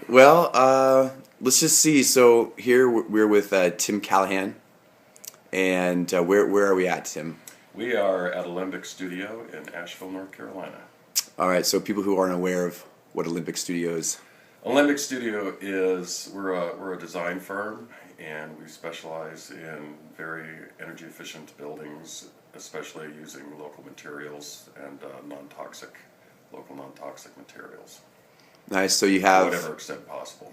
Well, let's just see. So here we're with Tim Callahan, and where are we at, Tim? We are at Olympic Studio in Asheville, North Carolina. All right. So people who aren't aware of what Olympic Studio is. Olympic Studio is we're a design firm, and we specialize in very energy efficient buildings, especially using local materials and local non-toxic materials, Nice. So you to have. whatever extent possible.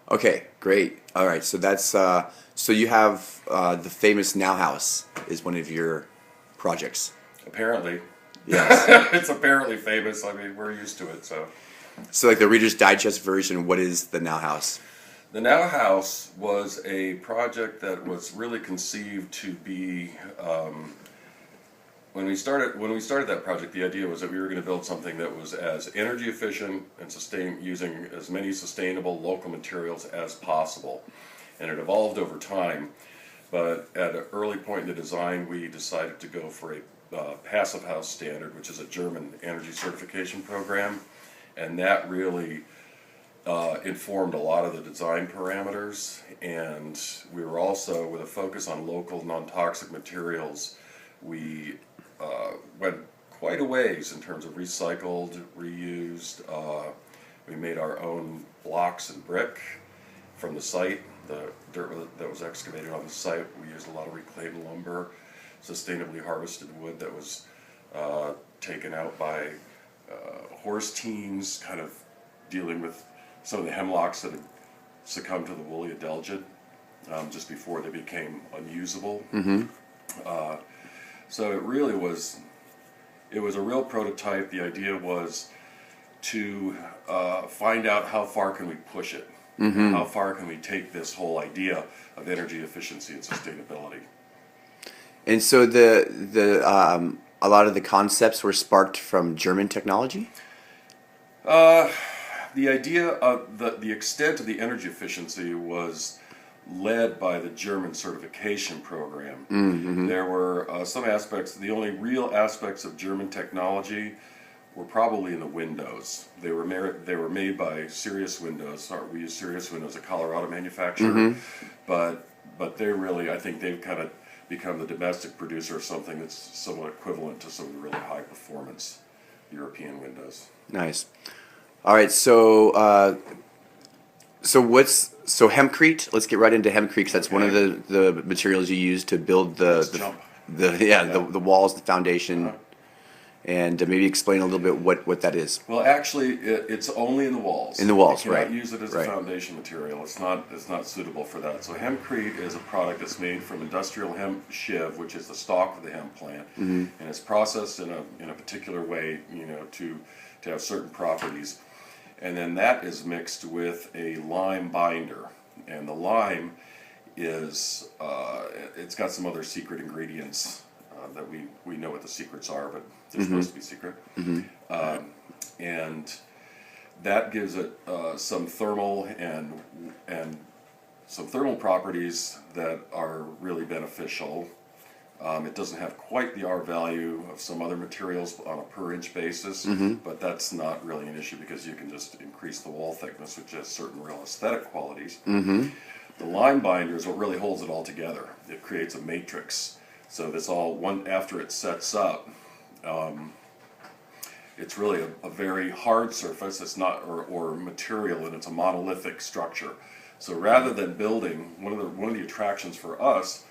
Okay, great. All right. So that's so you have the famous Nauhaus is one of your projects. Apparently, Yes. it's apparently famous. I mean, we're used to it, so. So like the Reader's Digest version, what is the Nauhaus? The Now House was a project that was really conceived to be. When we started that project, the idea was that we were going to build something that was as energy efficient and using as many sustainable local materials as possible, and it evolved over time. But at an early point in the design, we decided to go for a passive house standard, which is a German energy certification program, and that really informed a lot of the design parameters. And we were also, with a focus on local non-toxic materials, we went quite a ways in terms of recycled, reused. We made our own blocks and brick from the site. The dirt that was excavated on the site, we used a lot of reclaimed lumber, sustainably harvested wood that was taken out by horse teams, kind of dealing with some of the hemlocks that had succumbed to the woolly adelgid just before they became unusable. So it really was, it was a real prototype. The idea was to find out how far can we push it. How far can we take this whole idea of energy efficiency and sustainability? And so a lot of the concepts were sparked from German technology. The idea of the extent of the energy efficiency was led by the German certification program. There were some aspects, the only real aspects of German technology were probably in the windows. They were made by Sirius Windows. We use Sirius Windows, a Colorado manufacturer, but they really, I think they've kind of become the domestic producer of something that's somewhat equivalent to some of the really high performance European windows. Nice. All right. So so hempcrete? Let's get right into hempcrete because that's one of the materials you use to build the walls, the foundation. And maybe explain a little bit what that is. Well, actually, it's only in the walls. In the walls, you cannot right? use it as a foundation material. It's not suitable for that. So hempcrete is a product that's made from industrial hemp shiv, which is the stalk of the hemp plant, and it's processed in a particular way, to have certain properties, and then that is mixed with a lime binder, and the lime is it's got some other secret ingredients that we know what the secrets are, but they're supposed to be secret. And that gives it some thermal and some thermal properties that are really beneficial. It doesn't have quite the R value of some other materials on a per inch basis, but that's not really an issue because you can just increase the wall thickness, which has certain real aesthetic qualities. The lime binder is what really holds it all together. It creates a matrix. So this after it sets up, it's really a very hard surface. It's not or material, and it's a monolithic structure. So rather than building, one of the attractions for us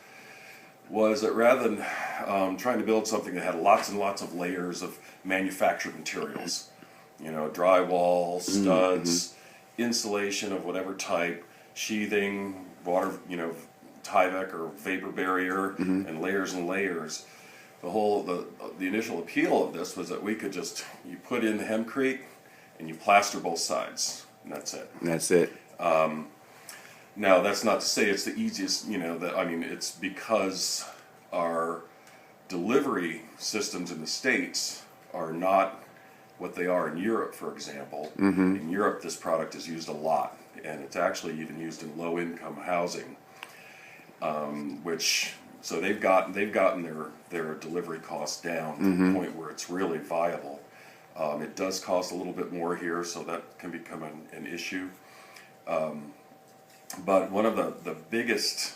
was that rather than trying to build something that had lots and lots of layers of manufactured materials, drywall, studs, insulation of whatever type, sheathing, water, Tyvek or vapor barrier, and layers, the initial appeal of this was that we could you put in the hempcrete and you plaster both sides, and that's it. That's it. Now that's not to say it's the easiest, it's because our delivery systems in the States are not what they are in Europe, for example. In Europe, this product is used a lot, and it's actually even used in low-income housing. So they've gotten their delivery costs down to the point where it's really viable. It does cost a little bit more here, so that can become an issue. But one of the biggest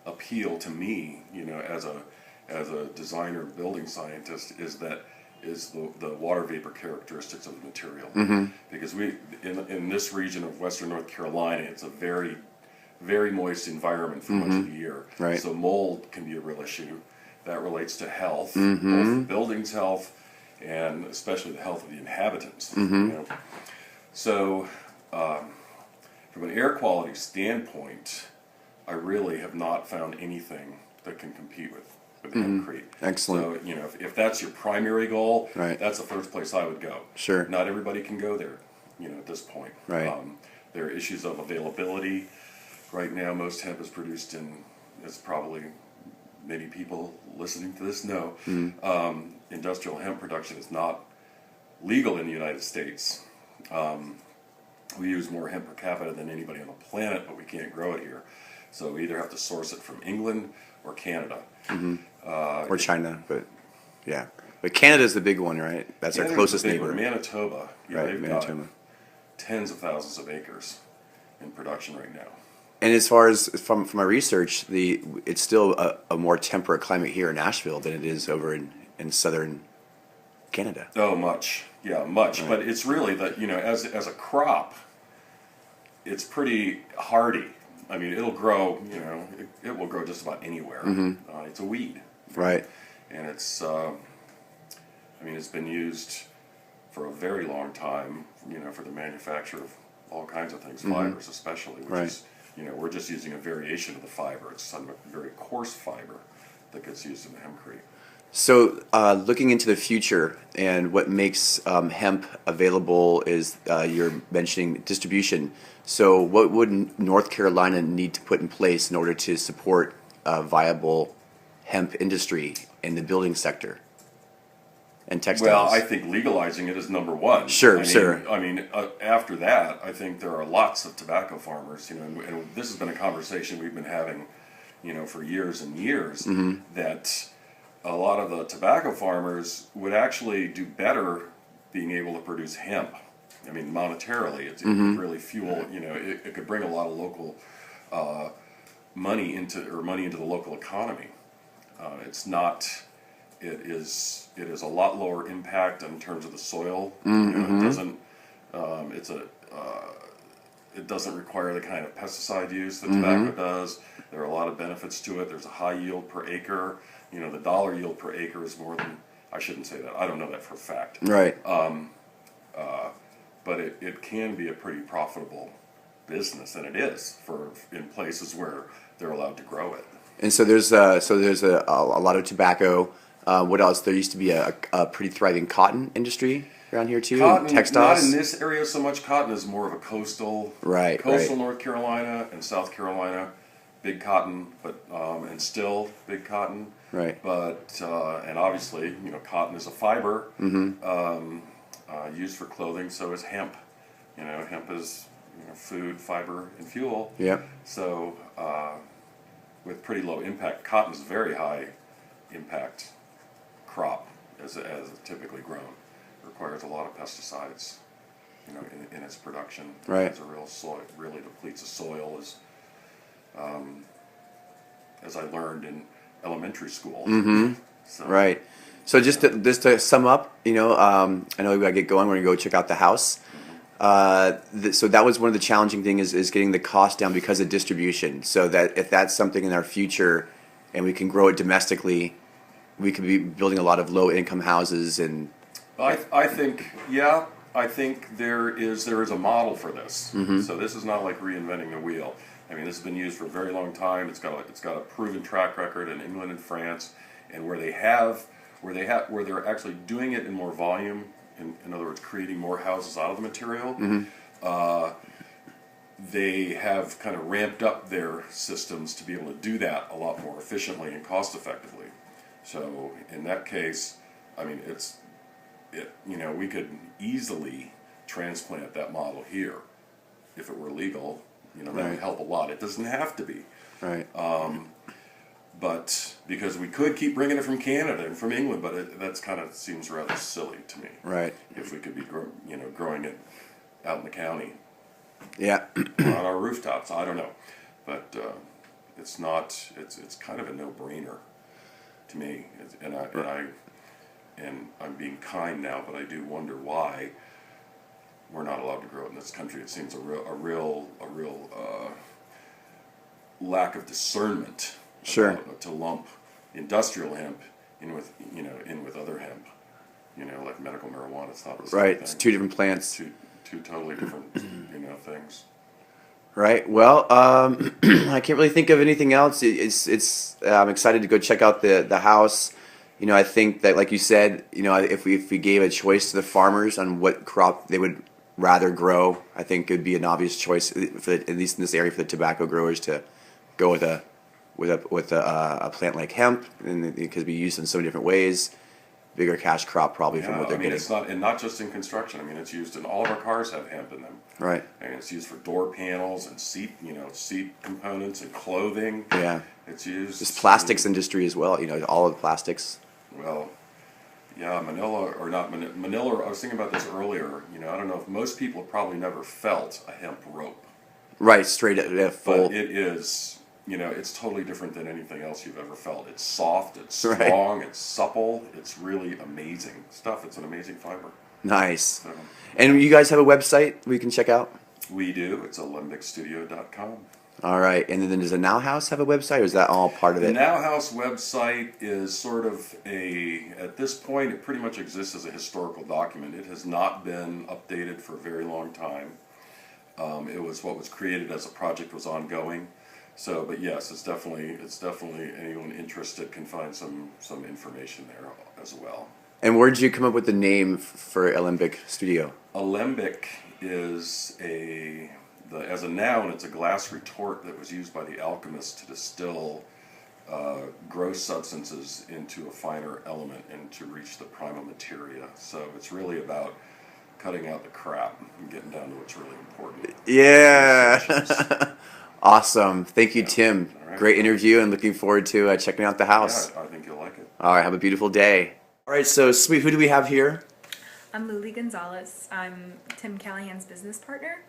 appeal to me, as a designer building scientist, is the water vapor characteristics of the material. Because in this region of western North Carolina, it's a very, very moist environment for much of the year. Right. So mold can be a real issue. That relates to health, both the building's health and especially the health of the inhabitants. So from an air quality standpoint, I really have not found anything that can compete with hempcrete. Excellent. So, if that's your primary goal, Right. that's the first place I would go. Sure. Not everybody can go there, at this point. Right. There are issues of availability. Right now, most hemp is produced as probably many people listening to this know, industrial hemp production is not legal in the United States. We use more hemp per capita than anybody on the planet, but we can't grow it here. So we either have to source it from England or Canada. Or China, but yeah. But Canada's the big one, right? That's our Canada's closest the big neighbor. one. Manitoba, Right, they've Manitoba. got tens of thousands of acres in production right now. And as far as from my research, it's still a more temperate climate here in Asheville than it is over in southern Canada. Oh, much. Yeah, much. Right. But it's really that, as a crop, it's pretty hardy. I mean, it'll grow, it will grow just about anywhere. It's a weed. Right. And it's been used for a very long time, for the manufacture of all kinds of things, fibers especially, which Right. is, we're just using a variation of the fiber. It's some very coarse fiber that gets used in the hempcrete. So, looking into the future and what makes hemp available is you're mentioning distribution. So, what would North Carolina need to put in place in order to support a viable hemp industry in the building sector and textiles? Well, I think legalizing it is number one. Sure, After that, I think there are lots of tobacco farmers, and this has been a conversation we've been having, for years and years, that a lot of the tobacco farmers would actually do better being able to produce hemp. I mean, monetarily, it could really fuel, it could bring a lot of local money into the local economy. It is a lot lower impact in terms of the soil. It doesn't require the kind of pesticide use that tobacco does. There are a lot of benefits to it. There's a high yield per acre. The dollar yield per acre is more than, I shouldn't say that. I don't know that for a fact. Right. But it can be a pretty profitable business, and it is in places where they're allowed to grow it. And so there's a lot of tobacco. What else? There used to be a pretty thriving cotton industry around here too. Cotton, textiles. not in this area so much. Cotton is more of a coastal North Carolina and South Carolina, big cotton, but and still big cotton. Right. But and obviously, cotton is a fiber used for clothing. So is hemp. Hemp is food, fiber, and fuel. Yep. So with pretty low impact, cotton is a very high impact crop as typically grown. It requires a lot of pesticides, in its production. Right. It's a real soil, really depletes the soil as I learned in elementary school. So, Right. So just to sum up, I know we gotta get going. We're gonna go check out the house. So that was one of the challenging things is getting the cost down because of distribution. So that if that's something in our future, and we can grow it domestically, we could be building a lot of low income houses and. I think there is a model for this. So this is not like reinventing the wheel. I mean, this has been used for a very long time. It's got a proven track record in England and France, and where they're actually doing it in more volume. In other words, creating more houses out of the material. They have kind of ramped up their systems to be able to do that a lot more efficiently and cost effectively. So in that case, I mean, we could easily transplant that model here if it were legal. That would help a lot. It doesn't have to be. Right. But because we could keep bringing it from Canada and from England, but that's kind of seems rather silly to me. Right. If we could be growing it out in the county. Yeah. or on our rooftops. I don't know, but it's not. It's kind of a no-brainer to me. And I'm being kind now, but I do wonder why we're not allowed to grow it in this country. It seems a real lack of discernment. Sure. To lump industrial hemp in with other hemp, like medical marijuana. It's not the same Right. thing. It's two different plants. Two totally different things. Right. Well, I can't really think of anything else. I'm excited to go check out the house. I think that, like you said, if we gave a choice to the farmers on what crop they would rather grow, I think it would be an obvious choice, at least in this area, for the tobacco growers to go with a plant like hemp, and it could be used in so many different ways. Bigger cash crop probably from what they're getting. It's not just in construction. I mean, it's used in all of our cars have hemp in them. Right. And it's used for door panels and seat components and clothing. Yeah. It's used. This plastics industry as well. All of the plastics. Well, yeah, Manila. I was thinking about this earlier. I don't know if most people have probably never felt a hemp rope. Right. Straight full. But it is. It's totally different than anything else you've ever felt. It's soft, it's strong, It's supple. It's really amazing stuff. It's an amazing fiber. Nice. So, and you guys have a website we can check out? We do. It's alembicstudio.com. All right. And then does the Nauhaus have a website, or is that all part of it? The Nauhaus website is sort of at this point, it pretty much exists as a historical document. It has not been updated for a very long time. It was what was created as a project was ongoing. So, but yes, it's definitely anyone interested can find some information there as well. And where did you come up with the name for Alembic Studio? Alembic is as a noun, it's a glass retort that was used by the alchemists to distill gross substances into a finer element and to reach the prima materia. So it's really about cutting out the crap and getting down to what's really important. Yeah. Awesome. Thank you, Tim. Right. Great interview, and looking forward to checking out the house. Yeah, I think you'll like it. All right. Have a beautiful day. All right. So, sweet. Who do we have here? I'm Lily Gonzalez. I'm Tim Callahan's business partner,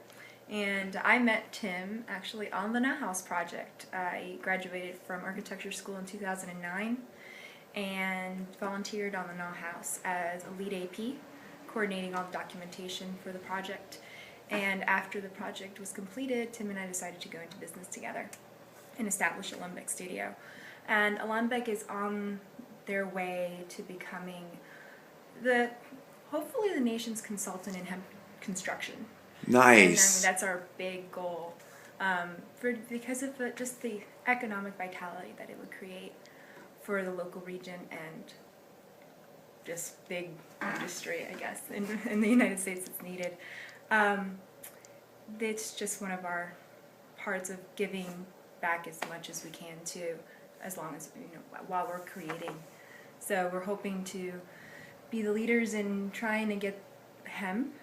and I met Tim actually on the Nauhaus project. I graduated from architecture school in 2009 and volunteered on the Nauhaus as a lead AP, coordinating all the documentation for the project. And after the project was completed, Tim and I decided to go into business together and establish Alembic Studio. And Alembic is on their way to becoming hopefully the nation's consultant in hemp construction. Nice. And that's our big goal, because of just the economic vitality that it would create for the local region and just big industry, I guess, in the United States that's needed. It's just one of our parts of giving back as much as we can too, as long as while we're creating. So we're hoping to be the leaders in trying to get hemp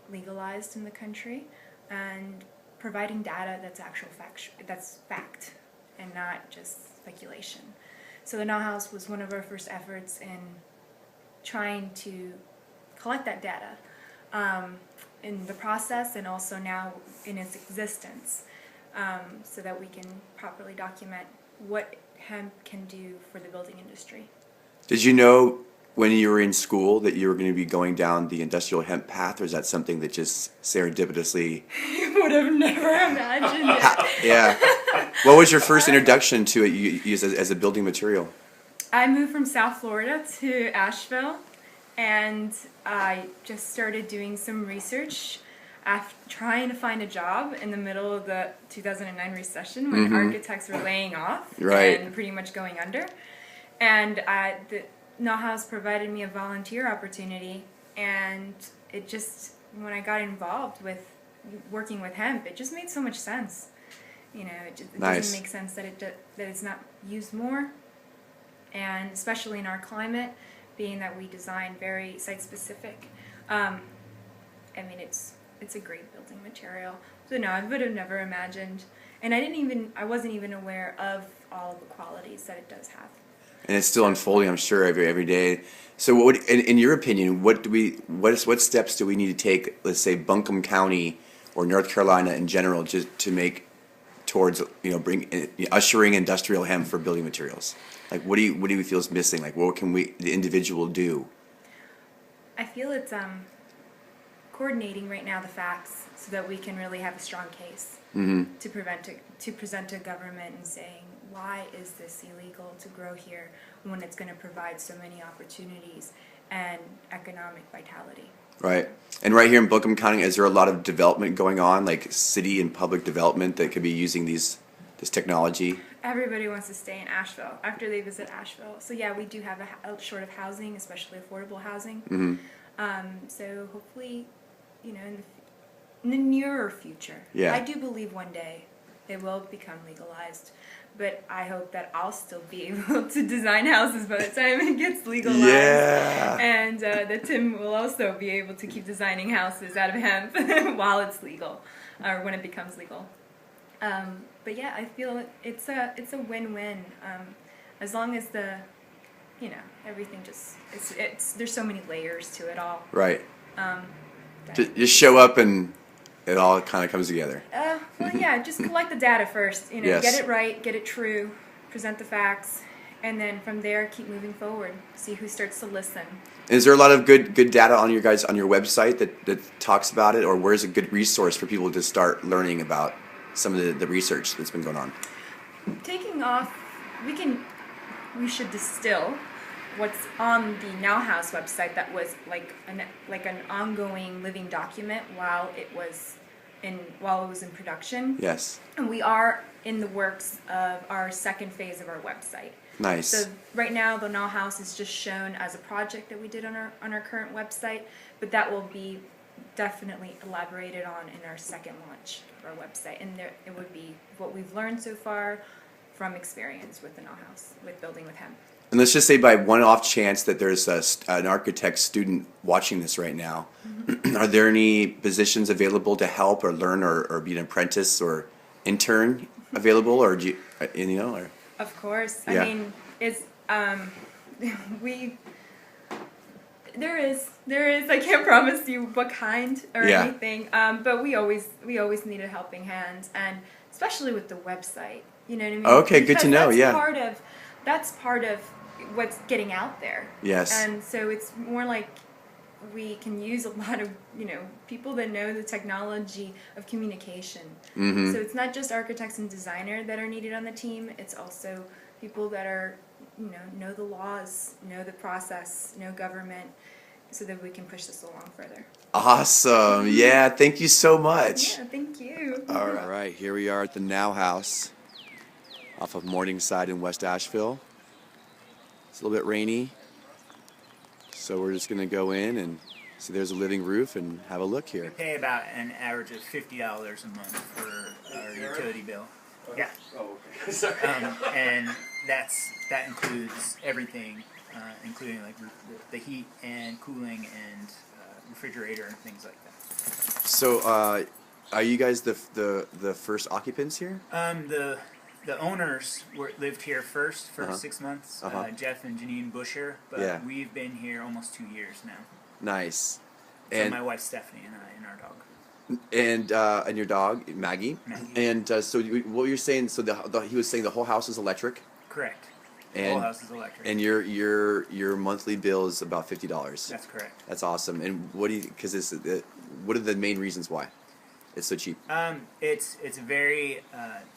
legalized in the country and providing data that's fact and not just speculation. So the Nauhaus was one of our first efforts in trying to collect that data in the process and also now in its existence, so that we can properly document what hemp can do for the building industry. Did you know when you were in school that you were going to be going down the industrial hemp path, or is that something that just serendipitously? You would have never imagined it. Yeah. What was your first introduction to it used as a building material? I moved from South Florida to Asheville, and I just started doing some research after trying to find a job in the middle of the 2009 recession when architects were laying off and pretty much going under. And the Nauhaus provided me a volunteer opportunity, and it just, when I got involved with working with hemp, it just made so much sense. It doesn't make sense that it's not used more, and especially in our climate, being that we design very site-specific. It's a great building material. So no, I would have never imagined, and I wasn't even aware of all of the qualities that it does have. And it's still unfolding, I'm sure, every day. So, in your opinion, what steps do we need to take? Let's say Buncombe County or North Carolina in general, just to make towards ushering industrial hemp for building materials? Like, what do you feel is missing? Like, what can the individual do? I feel it's coordinating right now the facts so that we can really have a strong case to present to government and saying, why is this illegal to grow here when it's going to provide so many opportunities and economic vitality? Right. And right here in Buncombe County, is there a lot of development going on, like city and public development that could be using this technology? Everybody wants to stay in Asheville after they visit Asheville. So yeah, we do have a short of housing, especially affordable housing. So hopefully, in the nearer future, Yeah. I do believe one day it will become legalized. But I hope that I'll still be able to design houses by the time it gets legalized. Yeah. And that Tim will also be able to keep designing houses out of hemp while it's legal, or when it becomes legal. But yeah, I feel it's a win-win. As long as everything there's so many layers to it all. Right. Just show up and it all kind of comes together. Well, yeah, just collect the data first. Yes. Get it right, get it true, present the facts, and then from there keep moving forward. See who starts to listen. Is there a lot of good data on your website that talks about it, or where's a good resource for people to start learning about some of the research that's been going on? Taking off, we should distill what's on the Nauhaus website that was like an ongoing living document while it was in production. Yes. And we are in the works of our second phase of our website. Nice. So right now the Nauhaus is just shown as a project that we did on our current website, but that will be definitely elaborated on in our second launch of our website. And it would be what we've learned so far from experience with the Nauhaus, with building with hemp. And let's just say by one off chance that there's an architect student watching this right now, are there any positions available to help or learn or be an apprentice or intern available, or do you, or? Of course. Yeah. I mean, it's there is. I can't promise you what kind or anything. But we always need a helping hand, and especially with the website. You know what I mean? Okay, good to know. That's part of what's getting out there. Yes. And so it's more like we can use a lot of people that know the technology of communication. Mm-hmm. So it's not just architects and designers that are needed on the team. It's also people that are know the laws, know the process, know government, so that we can push this along further. Awesome. Yeah. Thank you so much. Yeah. Thank you. All right. Here we are at the Nauhaus off of Morningside in West Asheville. It's a little bit rainy, so we're just going to go in and see there's a living roof and have a look here. We pay about an average of $50 a month for our utility bill. Yeah. Oh, okay. Sorry. And that includes everything, including like the heat and cooling and refrigerator and things like that. So, are you guys the first occupants here? The owners lived here first for 6 months, Jeff and Janine Busher, but we've been here almost 2 years now. Nice. So And my wife Stephanie and I and our dog. and your dog Maggie. And so what you're saying? So he was saying the whole house is electric. Correct. The And whole house is electric. And your monthly bill is about $50. That's correct. That's awesome. And what are the main reasons why it's so cheap? It's a very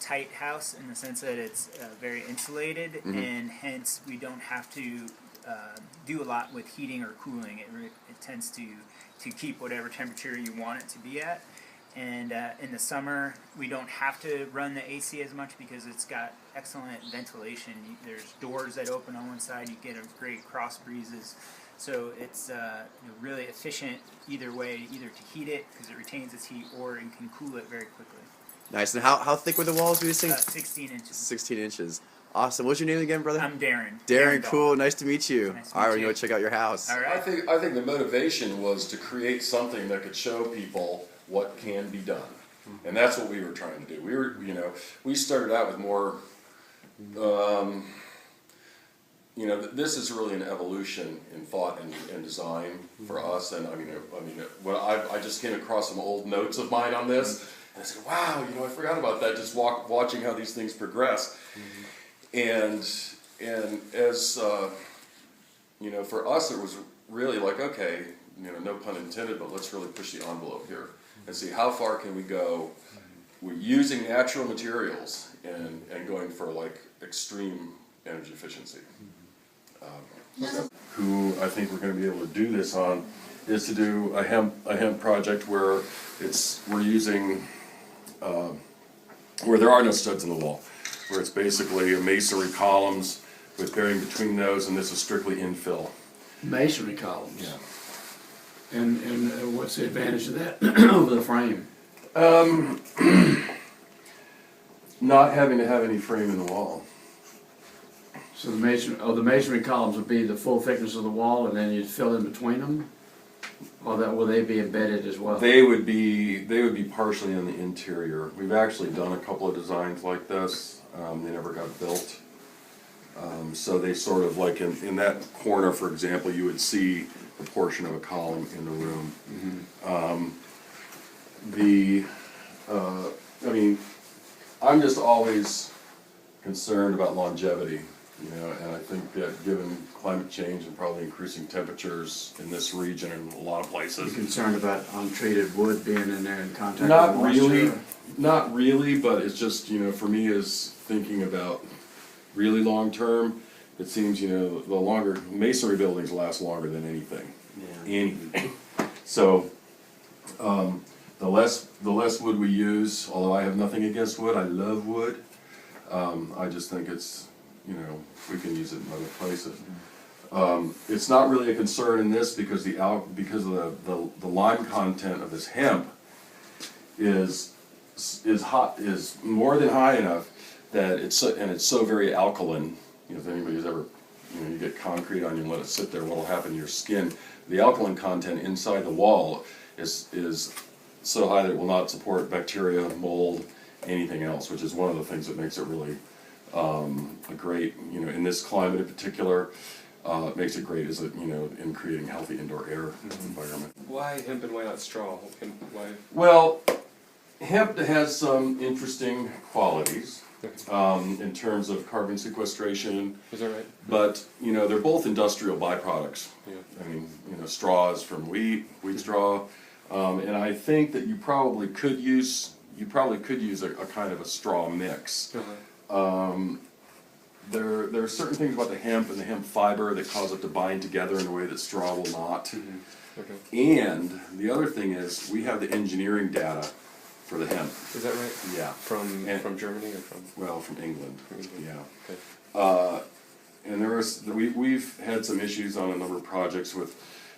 tight house in the sense that it's very insulated, and hence we don't have to do a lot with heating or cooling. It tends to keep whatever temperature you want it to be at. And in the summer, we don't have to run the AC as much because it's got excellent ventilation. There's doors that open on one side. You get a great cross breezes. So it's really efficient either way, either to heat it because it retains its heat, or you can cool it very quickly. Nice. And how thick were the walls? Were you saying? 16 inches. 16 inches. Awesome. What's your name again, brother? I'm Darren. Darren, cool. Nice to meet you. Nice to All right, meet we're you. going to go check out your house. All right. I think the motivation was to create something that could show people what can be done, and that's what we were trying to do. We started out with more you know, this is really an evolution in thought and design for us. And I mean, when I just came across some old notes of mine on this, and I said, wow, you know, I forgot about that. Just watching how these things progress, and as you know, for us, it was really like, okay, you know, no pun intended, but let's really push the envelope here and see how far can we go. We're using natural materials and going for like extreme energy efficiency. Who I think we're going to be able to do this on is to do a hemp project where we're using where there are no studs in the wall, where it's basically masonry columns with bearing between those, and this is strictly infill. Masonry columns. Yeah. And what's the advantage of that over the frame? Not having to have any frame in the wall. So the masonry columns would be the full thickness of the wall, and then you'd fill in between them, or will they be embedded as well? They would be partially in the interior. We've actually done a couple of designs like this. They never got built. So they sort of like in that corner, for example, you would see a portion of a column in the room. I mean, I'm just always concerned about longevity, you know, and I think that given climate change and probably increasing temperatures in this region and a lot of places. You're concerned about untreated wood being in there in contact Not with moisture? really, not really, but it's just, you know, for me is thinking about really long term, it seems, you know, the longer, masonry buildings last longer than anything. Yeah. Anything. So, the less wood we use, although I have nothing against wood, I love wood. I just think it's, you know, we can use it in other places. It's not really a concern in this because the lime content of this hemp is more than high enough that it's so very alkaline. You know, if anybody's ever, you know, you get concrete on you and let it sit there, what'll happen to your skin? The alkaline content inside the wall is so high that it will not support bacteria, mold, anything else, which is one of the things that makes it really a great, you know, in this climate in particular, makes it great is that, you know, in creating healthy indoor air environment. Why hemp and why not straw? Why? Well, hemp has some interesting qualities in terms of carbon sequestration. Is that right? But, you know, they're both industrial byproducts. Yeah. I mean, you know, straws from wheat straw, and I think that you probably could use a kind of a straw mix. There are certain things about the hemp and the hemp fiber that cause it to bind together in a way that straw will not. Okay. And the other thing is we have the engineering data for the hemp. Is that right? Yeah. From Germany or from? Well, from England. From England. Yeah. Okay. And we've had some issues on a number of projects with,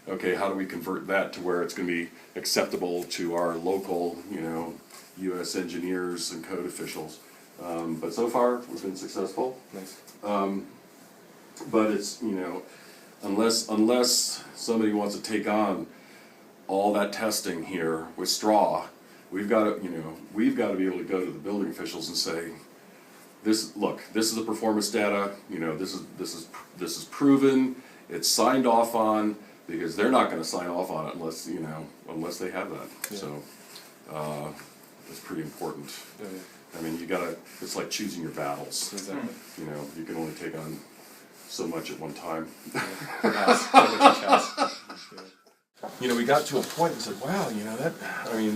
okay, how do we convert that to where it's going to be acceptable to our local, you know, U.S. engineers and code officials. But so far, we've been successful. Nice. But it's, you know, unless somebody wants to take on all that testing here with straw, we've got to be able to go to the building officials and say, this is the performance data, you know, this is proven, it's signed off on, because they're not going to sign off on it unless they have that. Yeah. So it's pretty important. Oh, yeah. I mean, it's like choosing your battles. Exactly. You know, you can only take on so much at one time. You know, we got to a point and said, wow, you know,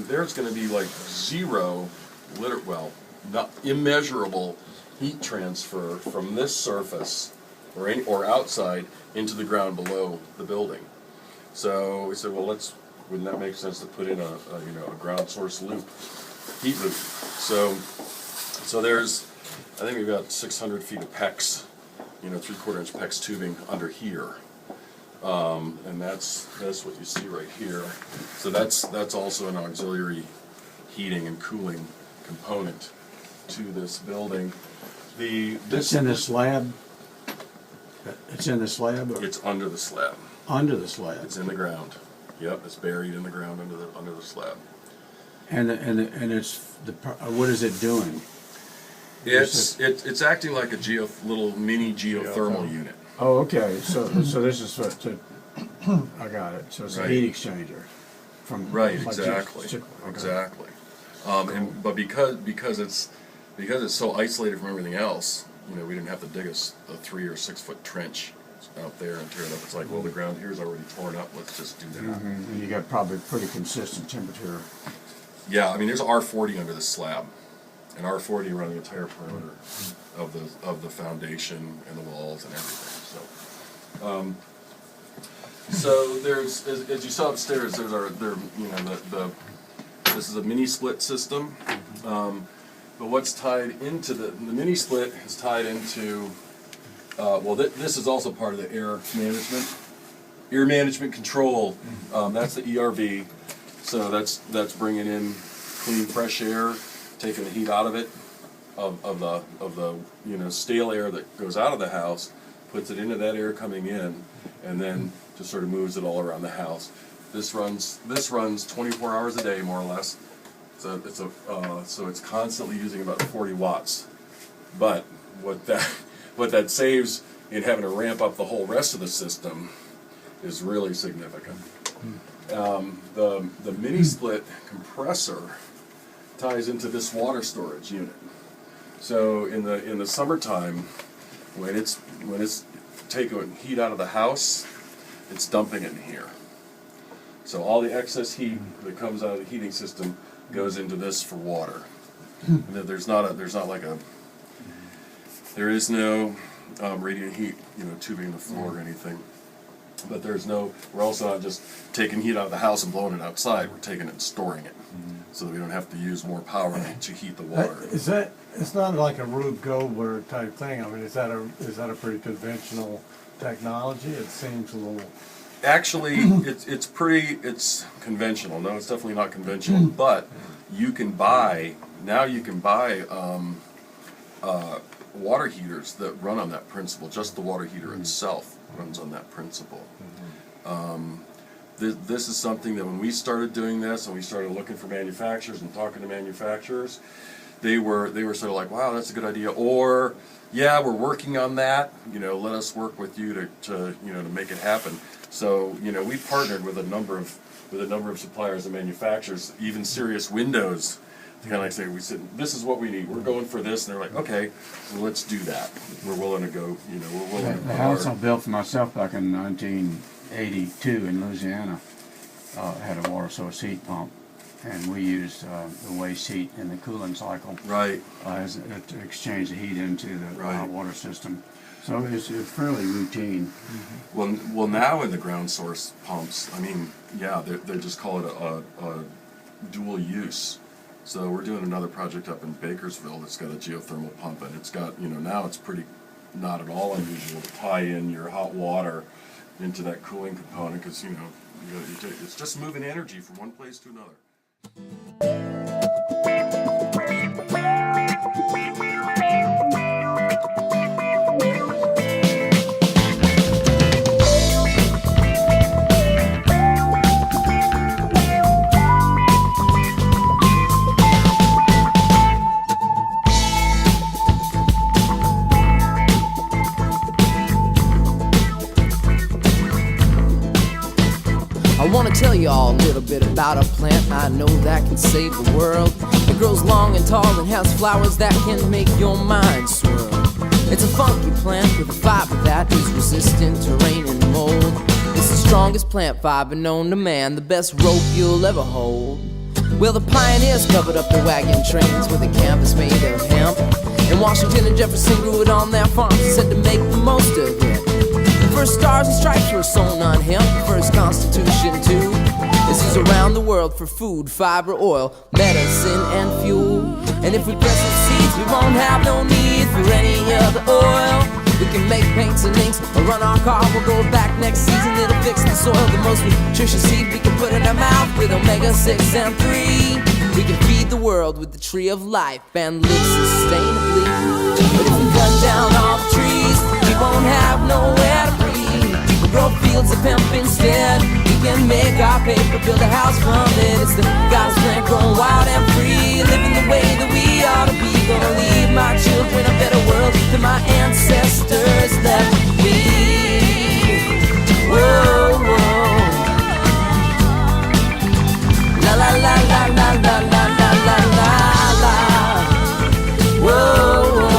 there's going to be like zero, not immeasurable heat transfer from this surface or outside into the ground below the building. So we said, well, wouldn't that make sense to put in a ground source loop, heat loop? So there's, I think we've got 600 feet of PEX, you know, 3/4 inch PEX tubing under here. And that's what you see right here. So that's also an auxiliary heating and cooling component to this building. It's in the slab? It's in the slab? Or It's under the slab. under the slab? It's in the ground. Yep, it's buried in the ground under the slab. And it's what is it doing? It's acting like a little mini geothermal unit. Oh, okay, so this is what, I got it, so it's a Right. heat exchanger from. Right, like exactly, okay. exactly. But because it's so isolated from everything else, we didn't have to dig a 3 or 6 foot trench out there and tear it up. It's like, well, the ground here is already torn up. Let's just do that. Mhm, and you got probably pretty consistent temperature. Yeah, I mean, there's R40 under the slab, and R40 around the entire perimeter of the foundation and the walls and everything. So there's, as you saw upstairs, there's this is a mini split system. But what's tied into the mini split is tied into, this is also part of the air management control. That's the ERV. So that's bringing in clean, fresh air, taking the heat out of it, of the stale air that goes out of the house, puts it into that air coming in, and then just sort of moves it all around the house. This runs 24 hours a day, more or less. So it's constantly using about 40 watts. But what that saves in having to ramp up the whole rest of the system is really significant. The mini split compressor ties into this water storage unit. So in the summertime, when it's taking heat out of the house, it's dumping it in here. So all the excess heat that comes out of the heating system goes into this for water. There is no radiant heat, tubing in the floor or anything. But we're also not just taking heat out of the house and blowing it outside. We're taking it and storing it, so that we don't have to use more power to heat the water. It's not like a Rube Goldberg type thing. I mean, is that a pretty conventional technology? It seems a little. Actually, it's conventional. No, it's definitely not conventional. But you can buy water heaters that run on that principle. Just the water heater itself runs on that principle. This is something that when we started doing this and we started looking for manufacturers and talking to manufacturers, they were sort of like, wow, that's a good idea, or yeah, we're working on that. Let us work with you to make it happen. So we partnered with a number of suppliers and manufacturers, even Sirius Windows, to kind of like say, we said, this is what we need. We're going for this, and they're like, okay, well, let's do that. We're willing to go. We're willing to. The house I built for myself back in 1982 in Louisiana had a water source heat pump, and we used the waste heat in the cooling cycle. Right. To exchange the heat into the Right. water system. So it's fairly routine. Well, now in the ground source pumps, I mean, yeah, they just call it a dual use. So we're doing another project up in Bakersville that's got a geothermal pump, and it's got, now it's pretty not at all unusual to tie in your hot water into that cooling component, because it's just moving energy from one place to another. I want to tell you all a little bit about a plant I know that can save the world. It grows long and tall and has flowers that can make your mind swirl. It's a funky plant with a fiber that is resistant to rain and mold. It's the strongest plant fiber known to man, the best rope you'll ever hold. Well, the pioneers covered up their wagon trains with a canvas made of hemp. And Washington and Jefferson grew it on their farms and said to make the most of it. The first stars and stripes were sewn on hemp, the first Constitution too. It's used around the world for food, fiber, oil, medicine, and fuel. And if we press the seeds, we won't have no need for any other oil. We can make paints and inks, or run our car, we'll go back next season. It'll fix the soil, the most nutritious seed we can put in our mouth with omega-6 and 3. We can feed the world with the tree of life and live sustainably. But if we cut down all the trees, we won't have nowhere to breathe. We'll grow fields of hemp instead. We can make our paper, build a house from it. It's the God's plant growing wild and free, living the way that we ought to be. Gonna leave my children a better world than my ancestors left me. Whoa, whoa. La la la la la la la la la la. Whoa, whoa.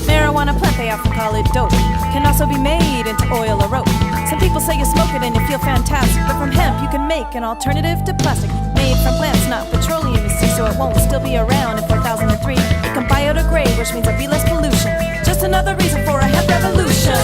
Marijuana plant, they often call it dope, can also be made into oil or rope. Some people say you smoke it and you feel fantastic, but from hemp you can make an alternative to plastic. Made from plants, not petroleum, you see, so it won't still be around in 4003. It can biodegrade, which means there'll be less pollution. Just another reason for a hemp revolution.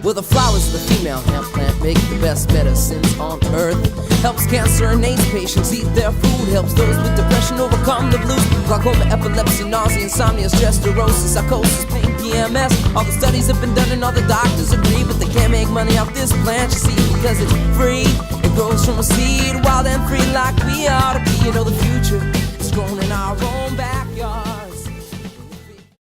Well, the flowers of the female hemp plant make the best medicines on earth. Helps cancer and AIDS patients eat their food. Helps those with depression overcome the blues. Glaucoma, epilepsy, nausea, insomnia, stress, neurosis, psychosis, pain, PMS. All the studies have been done and all the doctors agree, but they can't make money off this plant, you see, because it's free. It grows from a seed, wild and free like we ought to be. You know the